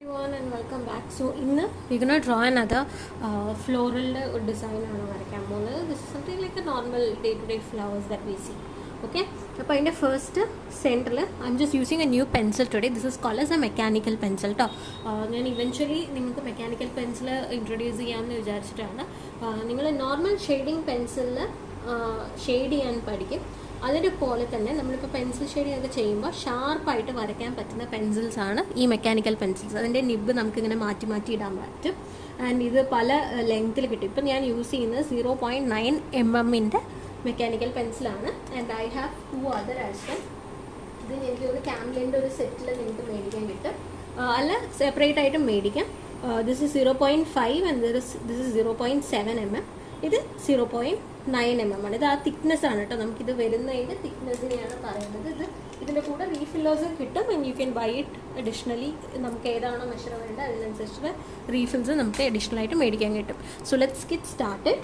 Everyone and welcome back. So in we're gonna draw another floral design on our camera. This is something like a normal day-to-day flowers that we see. Okay. So in the first center, I'm just using a new pencil today. This is called as a mechanical pencil. ഞാൻ eventually നിങ്ങൾക്ക് mechanical pencil introduce ചെയ്യാമെന്ന് വിചാരിച്ചിട്ടാണ്. നിങ്ങൾ normal shading പെൻസിലിൽ shade ചെയ്യാൻ പഠിക്കും. അതിൻ്റെ പോലെ തന്നെ നമ്മളിപ്പോൾ പെൻസിൽ ഷെയ്ഡിങ് ഒക്കെ ചെയ്യുമ്പോൾ ഷാർപ്പായിട്ട് വരയ്ക്കാൻ പറ്റുന്ന പെൻസിൽസാണ് ഈ മെക്കാനിക്കൽ പെൻസിൽസ്. അതിൻ്റെ നിബ് നമുക്കിങ്ങനെ മാറ്റി മാറ്റി ഇടാൻ പറ്റും. ആൻഡ് ഇത് പല ലെങ്ത്തിൽ കിട്ടും. ഇപ്പം ഞാൻ യൂസ് ചെയ്യുന്നത് 0.9 mm മെക്കാനിക്കൽ പെൻസിലാണ്. And I have 2 other as well. ഇത് എനിക്ക് ഒരു ക്യാംലിൻ്റെ ഒരു സെറ്റിൽ നിങ്ങൾക്ക് മേടിക്കാൻ കിട്ടും, അല്ല സെപ്പറേറ്റ് ആയിട്ട് മേടിക്കാം. This is 0.5 and this is 0.7 mm. ഇത് 0.9 mm ആണ്. ഇത് ആ തിക്നെസ് ആണ് കേട്ടോ. നമുക്കിത് വരുന്നതിൻ്റെ തിക്നെസ്സിനെയാണ് പറയുന്നത്. ഇതിൻ്റെ കൂടെ റീഫില്ലേഴ്സ് കിട്ടും. And you can buy it additionally. നമുക്ക് ഏതാണോ മെഷർ വേണ്ടത് അതിനനുസരിച്ചുള്ള റീഫിൽസ് നമുക്ക് അഡീഷണൽ ആയിട്ട് മേടിക്കാൻ കിട്ടും. So let's get started.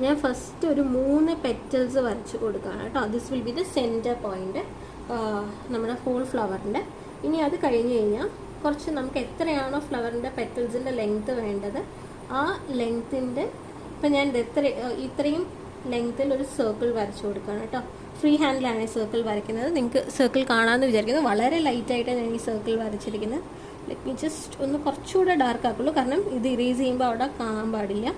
ഞാൻ ഫസ്റ്റ് ഒരു 3 പെറ്റൽസ് വരച്ച് കൊടുക്കുകയാണ് കേട്ടോ. This will be the centre point നമ്മുടെ ഹോൾ ഫ്ലവറിൻ്റെ. ഇനി അത് കഴിഞ്ഞ് കഴിഞ്ഞാൽ കുറച്ച് നമുക്ക് എത്രയാണോ ഫ്ലവറിൻ്റെ പെറ്റൽസിൻ്റെ ലെങ്ത്ത് വേണ്ടത് ആ ലെങ്ത്തിൻ്റെ ഇപ്പം ഞാൻ ഇത്രയും ലെങ്ത്തിൽ ഒരു സർക്കിൾ വരച്ച് കൊടുക്കുകയാണ് കേട്ടോ. ഫ്രീ ഹാൻഡിലാണ് സർക്കിൾ വരയ്ക്കുന്നത്. നിങ്ങൾക്ക് സർക്കിൾ കാണാമെന്ന് വിചാരിക്കുന്നത്. വളരെ ലൈറ്റായിട്ടാണ് ഞാൻ ഈ സർക്കിൾ വരച്ചിരിക്കുന്നത്. ലെറ്റ് മീ ജസ്റ്റ് ഒന്ന് കുറച്ചുകൂടെ ഡാർക്ക് ആക്കുള്ളൂ, കാരണം ഇത് ഇറേസ് ചെയ്യുമ്പോൾ അവിടെ കാണാൻ പാടില്ല.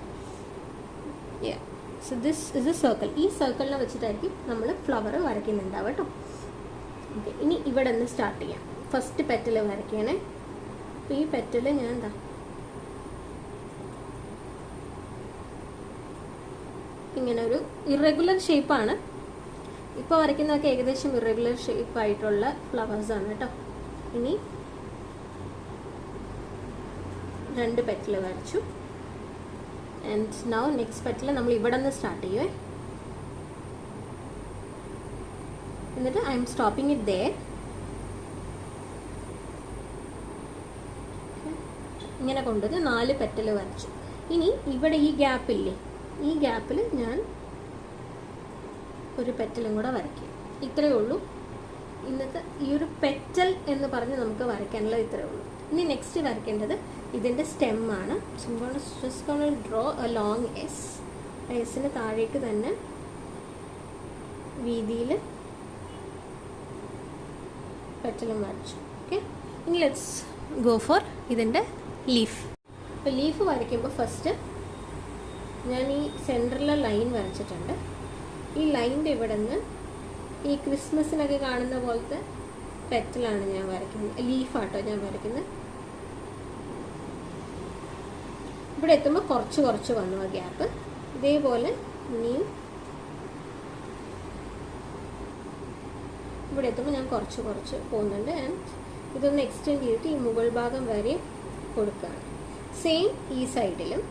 So this is A circle. ഈ സർക്കിളിനെ വെച്ചിട്ടായിരിക്കും നമ്മൾ ഫ്ലവർ വരയ്ക്കുന്നുണ്ടാവുക കേട്ടോ. ഓക്കെ, ഇനി ഇവിടെ നിന്ന് സ്റ്റാർട്ട് ചെയ്യാം. ഫസ്റ്റ് പെറ്റൽ വരയ്ക്കുകയാണേ. അപ്പോൾ ഈ പെറ്റൽ ഞാൻ എന്താ ഇങ്ങനെ ഒരു ഇറഗുലർ ഷേപ്പാണ് ഇപ്പോൾ വരയ്ക്കുന്നതൊക്കെ. ഏകദേശം ഇറഗുലർ ഷേപ്പായിട്ടുള്ള ഫ്ലവേഴ്സാണ് കേട്ടോ. ഇനി 2 പെറ്റൽ വരച്ചു. ആൻഡ് നൗ നെക്സ്റ്റ് പെറ്റൽ നമ്മൾ ഇവിടെ നിന്ന് സ്റ്റാർട്ട് ചെയ്യുവേ. എന്നിട്ട് I M stopping it there. ഇങ്ങനെ കൊണ്ടത് 4 പെറ്റൽ വരച്ചു. ഇനി ഇവിടെ ഈ ഗ്യാപ്പില്ലേ, ഈ ഗ്യാപ്പിൽ ഞാൻ ഒരു പെറ്റലും കൂടെ വരയ്ക്കും. ഇത്രയേ ഉള്ളൂ. ഇന്നത്തെ ഈ ഒരു പെറ്റൽ എന്ന് പറഞ്ഞ് നമുക്ക് വരയ്ക്കാനുള്ളത് ഇത്രയേ ഉള്ളൂ. ഇനി നെക്സ്റ്റ് വരയ്ക്കേണ്ടത് ഇതിൻ്റെ സ്റ്റെമ്മാണ്. Just gonna draw a long s. എസിന് താഴേക്ക് തന്നെ വീതിയിൽ പെറ്റലും വരച്ചു. ഓക്കെ, ഇനി ലെറ്റ്സ് ഗോ ഫോർ ഇതിൻ്റെ ലീഫ്. ഇപ്പോൾ ലീഫ് വരയ്ക്കുമ്പോൾ ഫസ്റ്റ് ഞാൻ ഈ സെൻറ്ററിലെ ലൈൻ വരച്ചിട്ടുണ്ട്. ഈ ലൈൻ്റെ ഇവിടെ നിന്ന് ഈ ക്രിസ്മസിനൊക്കെ കാണുന്ന പോലത്തെ പെറ്റലാണ് ഞാൻ വരയ്ക്കുന്നത്. ലീഫാട്ടോ ഞാൻ വരയ്ക്കുന്നത്. ഇവിടെ എത്തുമ്പോൾ കുറച്ച് കുറച്ച് വന്നു ആ ഗ്യാപ്പ്. ഇതേപോലെ ഇനിയും ഇവിടെ എത്തുമ്പോൾ ഞാൻ കുറച്ച് കുറച്ച് പോകുന്നുണ്ട്. ആൻഡ് ഇതൊന്ന് എക്സ്റ്റെൻഡ് ചെയ്തിട്ട് ഈ മുകൾ ഭാഗം വരെ കൊടുക്കുകയാണ്. സെയിം ഈ സൈഡിലും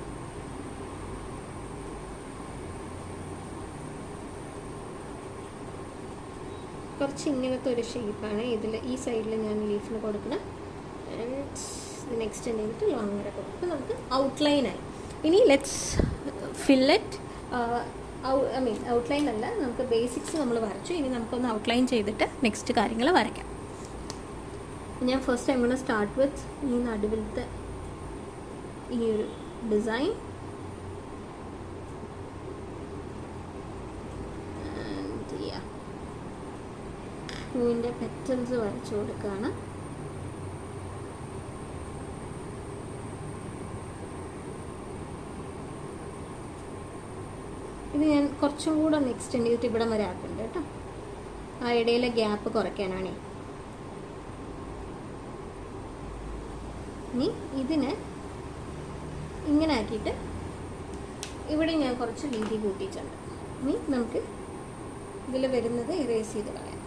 കുറച്ച് ഇങ്ങനത്തെ ഒരു ഷേപ്പാണ് ഇതിൽ. ഈ സൈഡിൽ ഞാൻ ലീഫിന് കൊടുക്കണം. ആൻഡ് ഇതിന് എക്സ്റ്റെൻഡ് ചെയ്തിട്ട് ലോങ് വരെ കൊടുക്കും. അപ്പോൾ നമുക്ക് ഔട്ട്ലൈനായി. ഇനി ലെറ്റ്സ് ഫിൽ ഇറ്റ്. ഔട്ട്ലൈൻ അല്ല, നമുക്ക് ബേസിക്സ് നമ്മൾ വരച്ചു. ഇനി നമുക്കൊന്ന് ഔട്ട്ലൈൻ ചെയ്തിട്ട് നെക്സ്റ്റ് കാര്യങ്ങൾ വരയ്ക്കാം. ഞാൻ ഫസ്റ്റ് ടൈം കൊണ്ട് സ്റ്റാർട്ട് വിത്ത് ഈ നടുവിലത്തെ ഈ ഒരു ഡിസൈൻ. പൂവിൻ്റെ പെറ്റൽസ് വരച്ചു കൊടുക്കുകയാണ്. ഇത് ഞാൻ കുറച്ചും കൂടെ ഒന്ന് എക്സ്റ്റെൻഡ് ചെയ്തിട്ട് ഇവിടം വരെ ആക്കുന്നുണ്ട് കേട്ടോ. ആ ഇടയിലെ ഗ്യാപ്പ് കുറയ്ക്കാനാണേ. ഇനി ഇതിനെ ഇങ്ങനെ ആക്കിയിട്ട് ഇവിടെ ഞാൻ കുറച്ച് വീതി കൂട്ടിയിട്ടുണ്ട്. ഇനി നമുക്ക് ഇതിൽ വരുന്നത് ഇറേസ് ചെയ്ത് കളയാം.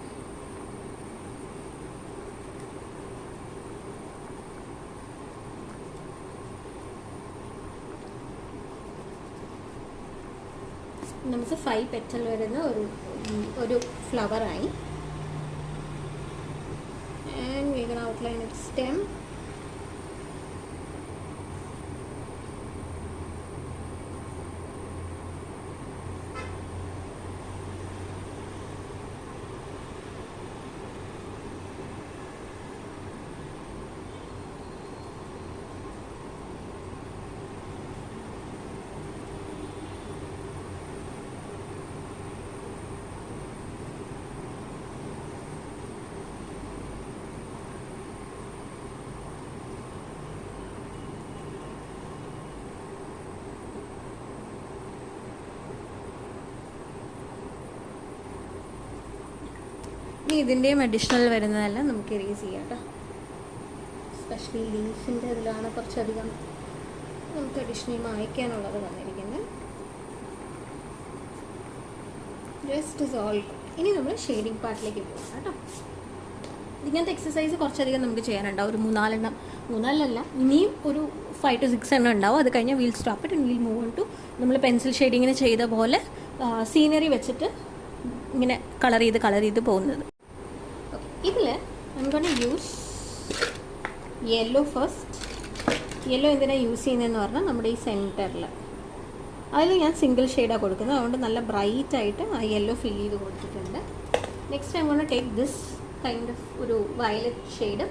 നമുക്ക് 5 പെറ്റൽ വരുന്ന ഒരു ഫ്ലവറായി. And we can outline it stem. ഇനി ഇതിൻ്റെയും അഡീഷണൽ വരുന്നതെല്ലാം നമുക്ക് ഇറേസ് ചെയ്യാം കേട്ടോ. സ്പെഷ്യലി ലീഫിൻ്റെ ഇതിലാണ് കുറച്ചധികം നമുക്ക് അഡീഷണൽ മായ്ക്കാനുള്ളത് വന്നിരിക്കുന്നത്. Just is all. ഇനി നമ്മൾ ഷെയ്ഡിങ് പാർട്ടിലേക്ക് പോകാം കേട്ടോ. ഇങ്ങനത്തെ എക്സസൈസ് കുറച്ചധികം നമുക്ക് ചെയ്യാനുണ്ടാവും. ഒരു 3-4 ഇനിയും ഒരു 5 to 6 എണ്ണം ഉണ്ടാവും. അത് കഴിഞ്ഞാൽ we'll stop it and we'll move on to നമ്മൾ പെൻസിൽ ഷെയ്ഡിങ്ങിന് ചെയ്ത പോലെ സീനറി വെച്ചിട്ട് ഇങ്ങനെ കളർ ചെയ്ത് പോകുന്നത്. ഓക്കെ, ഇതിൽ I am gonna use yellow first. Yellow എന്തിനാണ് യൂസ് ചെയ്യുന്നതെന്ന് പറഞ്ഞാൽ നമ്മുടെ ഈ സെൻറ്ററിൽ അതിൽ ഞാൻ സിംഗിൾ ഷെയ്ഡാണ് കൊടുക്കുന്നത്. അതുകൊണ്ട് നല്ല ബ്രൈറ്റായിട്ട് ആ യെല്ലോ ഫിൽ ചെയ്ത് കൊടുത്തിട്ടുണ്ട്. Next I gonna take this kind of ഒരു വയലറ്റ് ഷെയ്ഡ്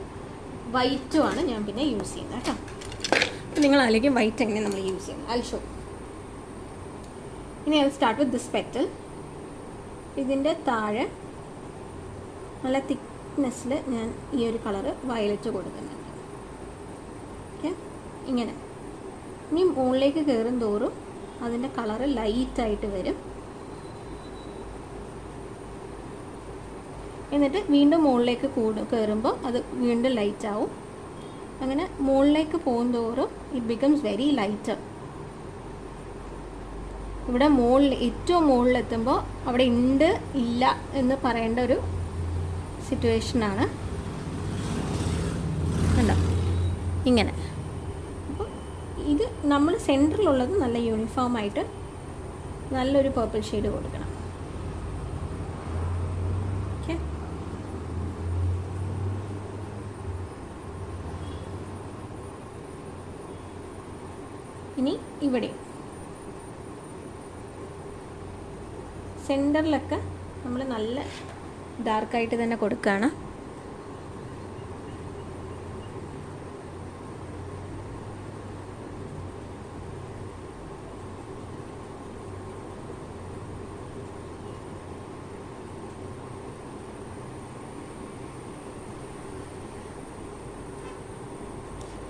വൈറ്റുമാണ് ഞാൻ പിന്നെ യൂസ് ചെയ്യുന്നത് കേട്ടോ. അപ്പോൾ നിങ്ങൾ ആലോചിക്കും വൈറ്റ് എങ്ങനെ നമ്മൾ യൂസ് ചെയ്യുന്നത്. I show. ഇനി I start with this petal. ഇതിൻ്റെ താഴെ നല്ല തിക്നെസ്സിൽ ഞാൻ ഈ ഒരു കളറ് വയലറ്റ് കൊടുക്കുന്നുണ്ട്. ഓക്കെ, ഇങ്ങനെ. ഇനി മുകളിലേക്ക് കയറും തോറും അതിൻ്റെ കളറ് ലൈറ്റായിട്ട് വരും. എന്നിട്ട് വീണ്ടും മുകളിലേക്ക് കയറുമ്പോൾ അത് വീണ്ടും ലൈറ്റ് ആവും. അങ്ങനെ മുകളിലേക്ക് പോകും തോറും ഇറ്റ് ബിക്കംസ് വെരി ലൈറ്റർ. ഇവിടെ ഏറ്റവും മുകളിലെത്തുമ്പോൾ അവിടെ ഉണ്ട് ഇല്ല എന്ന് പറയേണ്ട ഒരു സിറ്റുവേഷനാണ്. കണ്ടോ, ഇങ്ങനെ. അപ്പോൾ ഇത് നമ്മൾ സെൻറ്ററിലുള്ളത് നല്ല യൂണിഫോമായിട്ട് നല്ലൊരു പർപ്പിൾ ഷെയ്ഡ് കൊടുക്കണം. ഓക്കെ, ഇനി ഇവിടെ സെൻറ്ററിലൊക്കെ നമ്മൾ നല്ല ഡാർക്കായിട്ട് തന്നെ കൊടുക്കുകയാണ്.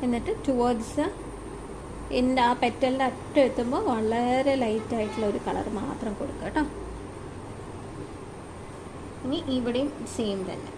എന്നിട്ട് ടുവേർഡ്സ് എൻ്റെ ആ പെറ്റലിൻ്റെ അറ്റം എത്തുമ്പോൾ വളരെ ലൈറ്റായിട്ടുള്ള ഒരു കളർ മാത്രം കൊടുക്കുക കേട്ടോ. ഇനി ഇവിടെയും സെയിം തന്നെ.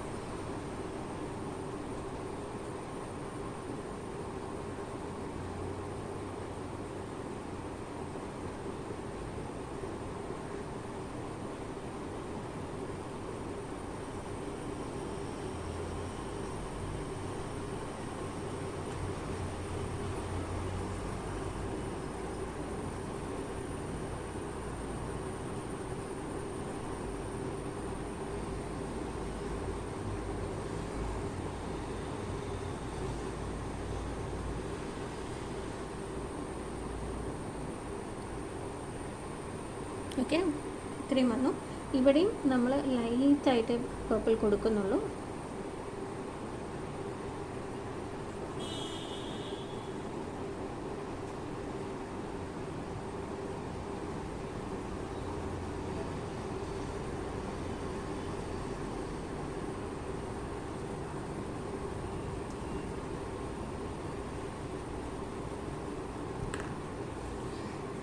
ഓക്കെ, ഇത്രയും വന്നു. ഇവിടെയും നമ്മൾ ലൈറ്റായിട്ട് പർപ്പിൾ കൊടുക്കുന്നുള്ളൂ.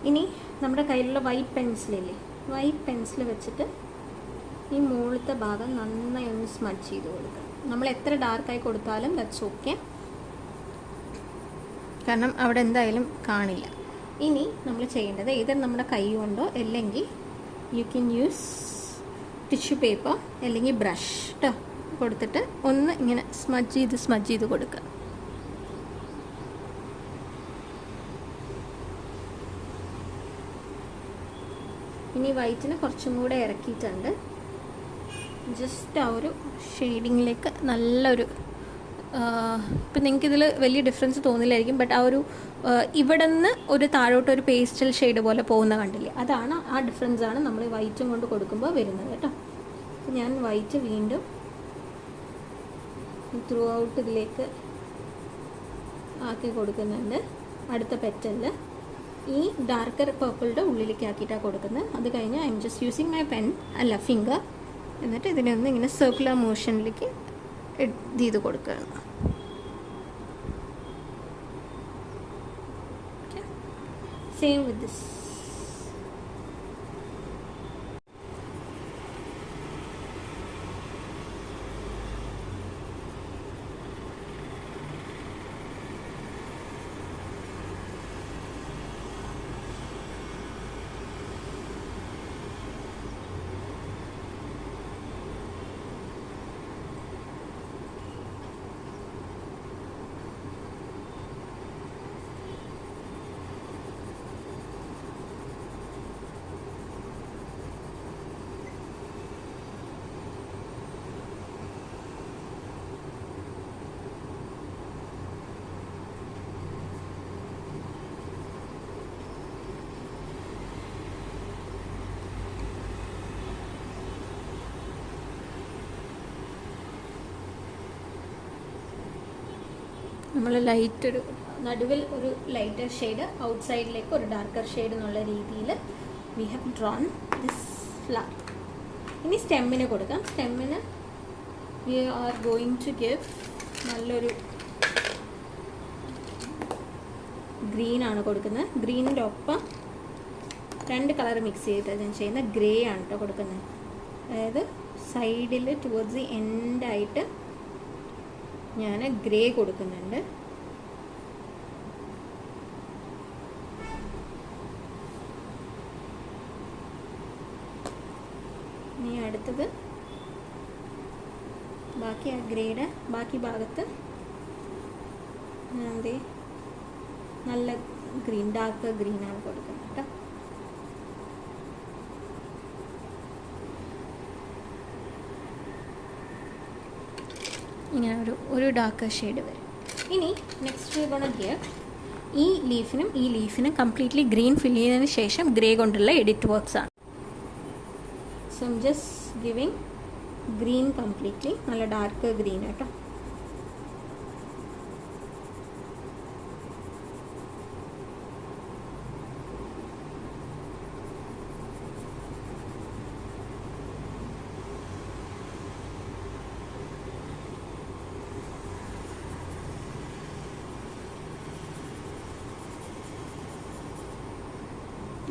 ഇനി നമ്മുടെ കയ്യിലുള്ള വൈറ്റ് പെൻസിലില്ലേ, വൈറ്റ് പെൻസിൽ വെച്ചിട്ട് ഈ മുകളിലത്തെ ഭാഗം നന്നായി ഒന്ന് സ്മഡ്ജ് ചെയ്ത് കൊടുക്കുക. നമ്മൾ എത്ര ഡാർക്കായി കൊടുത്താലും ദാറ്റ്സ് ഓക്കെ, കാരണം അവിടെ എന്തായാലും കാണില്ല. ഇനി നമ്മൾ ചെയ്യേണ്ടത് ഏതൊരു നമ്മുടെ കൈ കൊണ്ടോ അല്ലെങ്കിൽ you can use tissue paper അല്ലെങ്കിൽ ബ്രഷ് കേട്ടോ കൊടുത്തിട്ട് ഒന്ന് ഇങ്ങനെ സ്മഡ്ജ് ചെയ്ത് കൊടുക്കുക. ഇനി വൈറ്റിന് കുറച്ചും കൂടെ ഇറക്കിയിട്ടുണ്ട്. ജസ്റ്റ് ആ ഒരു ഷെയ്ഡിങ്ങിലേക്ക് നല്ലൊരു ഇപ്പം നിങ്ങൾക്കിതിൽ വലിയ ഡിഫറൻസ് തോന്നില്ലായിരിക്കും, ബട്ട് ആ ഒരു ഇവിടെ നിന്ന് ഒരു താഴോട്ട് ഒരു പേസ്റ്റൽ ഷെയ്ഡ് പോലെ പോകുന്ന കണ്ടില്ലേ, അതാണ് ആ ഡിഫറൻസാണ് നമ്മൾ വൈറ്റും കൊണ്ട് കൊടുക്കുമ്പോൾ വരുന്നത് കേട്ടോ. അപ്പം ഞാൻ വൈറ്റ് വീണ്ടും ത്രൂ ഔട്ട് ഇതിലേക്ക് ആക്കി കൊടുക്കുന്നുണ്ട്. അടുത്ത പെറ്റലിൽ ഈ ഡാർക്കർ പർപ്പിളുടെ ഉള്ളിലേക്ക് ആക്കിയിട്ടാണ് കൊടുക്കുന്നത്. അത് കഴിഞ്ഞ് I am just using my finger. എന്നിട്ട് ഇതിനെ ഒന്ന് ഇങ്ങനെ സർക്കുലർ മോഷനിലേക്ക് ഇത് ചെയ്ത് കൊടുക്കുകയാണ്. Same with this. നമ്മൾ ലൈറ്റ് ഒരു നടുവിൽ ഒരു ലൈറ്റർ ഷെയ്ഡ്, ഔട്ട്സൈഡിലേക്ക് ഒരു ഡാർക്കർ ഷെയ്ഡ് എന്നുള്ള രീതിയിൽ we have drawn this flower. ഇനി സ്റ്റെമ്മിന് കൊടുക്കാം. സ്റ്റെമ്മിന് we are going to give നല്ലൊരു ഗ്രീനാണ് കൊടുക്കുന്നത്. ഗ്രീനിൻ്റെ ഒപ്പം 2 കളർ മിക്സ് ചെയ്തിട്ട് ഞാൻ ചെയ്യുന്ന ഗ്രേ ആണ് കേട്ടോ കൊടുക്കുന്നത്. അതായത് സൈഡിൽ ടുവേർഡ്സ് ദി എൻഡായിട്ട് ഞാൻ ഗ്രേ കൊടുക്കുന്നുണ്ട്. ഇനി അടുത്തത് ബാക്കി ആ ഗ്രേയുടെ ബാക്കി ഭാഗത്ത് ഞാൻ നല്ല ഗ്രീൻ, ഡാർക്ക് ഗ്രീനാണ് കൊടുക്കുന്നത് കേട്ടോ. ഇങ്ങനെ ഒരു ഡാർക്ക് ഷെയ്ഡ് വരും. ഇനി നെക്സ്റ്റ് ഗോണ ഗിവ് ഈ ലീഫിനും കംപ്ലീറ്റ്ലി ഗ്രീൻ ഫിൽ ചെയ്തതിന് ശേഷം ഗ്രേ കൊണ്ടുള്ള എഡിറ്റ് വർക്ക്സ് ആണ്. So I'm just giving green completely, നല്ല ഡാർക്ക് ഗ്രീൻ കേട്ടോ.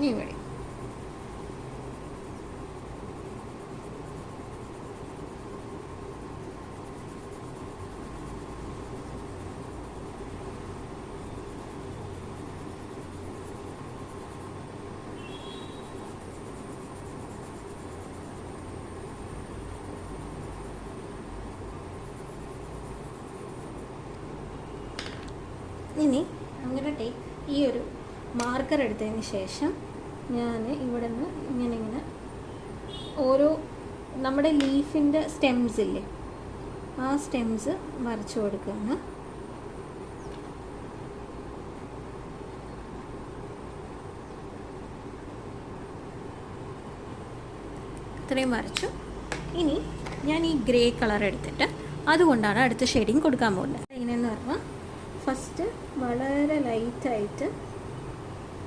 ഇവിടെ ഇനി അങ്ങനെ ടേക്ക് ഈ ഒരു മാർക്കർ എടുത്തതിന് ശേഷം ഞാൻ ഇവിടെ നിന്ന് ഇങ്ങനെ ഓരോ നമ്മുടെ ലീഫിൻ്റെ സ്റ്റെംസ് ഇല്ലേ, ആ സ്റ്റെംസ് വരച്ചു കൊടുക്കുകയാണ്. ഇത്രയും വരച്ചു. ഇനി ഞാൻ ഈ ഗ്രേ കളർ എടുത്തിട്ട് അതുകൊണ്ടാണ് അടുത്ത ഷെയ്ഡിങ് കൊടുക്കാൻ പോകുന്നത്. എങ്ങനെയെന്ന് പറഞ്ഞാൽ ഫസ്റ്റ് വളരെ ലൈറ്റായിട്ട്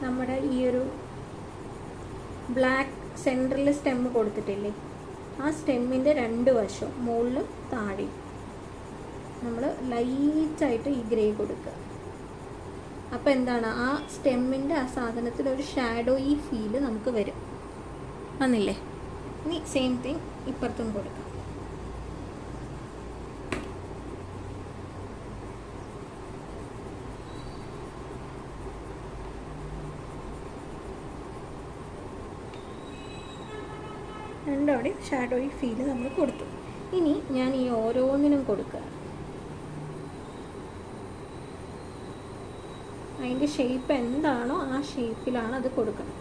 നമ്മുടെ ഈ ഒരു ബ്ലാക്ക് സെൻറ്ററിൽ സ്റ്റെം കൊടുത്തിട്ടില്ലേ, ആ സ്റ്റെമ്മിൻ്റെ 2 വശവും മുകളിലും താഴെയും നമ്മൾ ലൈറ്റായിട്ട് ഈ ഗ്രേ കൊടുക്കുക. അപ്പോൾ എന്താണ്, ആ സ്റ്റെമ്മിൻ്റെ ആ സാധനത്തിലൊരു ഷാഡോയി ഫീല് നമുക്ക് വരും. വന്നില്ലേ? ഇനി സെയിം തിങ് ഇപ്പുറത്തും കൊടുക്കാം. രണ്ടവിടെ ഷാഡോയി ഫീല് നമ്മൾ കൊടുത്തു. ഇനി ഞാൻ ഈ ഓരോന്നിനും കൊടുക്കുക. അതിൻ്റെ ഷേപ്പ് എന്താണോ ആ ഷേപ്പിലാണ് അത് കൊടുക്കണം.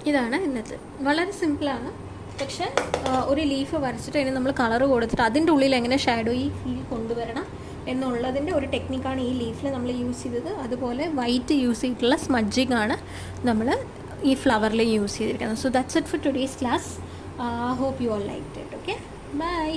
ഇതാണ് ഇന്നത്തെ. വളരെ സിമ്പിളാണ്. പക്ഷെ ഒരു ലീഫ് വരച്ചിട്ട് അതിന് നമ്മൾ കളർ കൊടുത്തിട്ട് അതിൻ്റെ ഉള്ളിൽ എങ്ങനെ ഷാഡോയി ഫീൽ കൊണ്ടുവരണം എന്നുള്ളതിൻ്റെ ഒരു ടെക്നിക്കാണ് ഈ ലീഫിൽ നമ്മൾ യൂസ് ചെയ്തത്. അതുപോലെ വൈറ്റ് യൂസ് ചെയ്തിട്ടുള്ള സ്മഡ്ജിങ് ആണ് നമ്മൾ ഈ ഫ്ലവറിൽ യൂസ് ചെയ്തിരിക്കുന്നത്. So that's it for today's class. Hope you all liked it. Okay, by.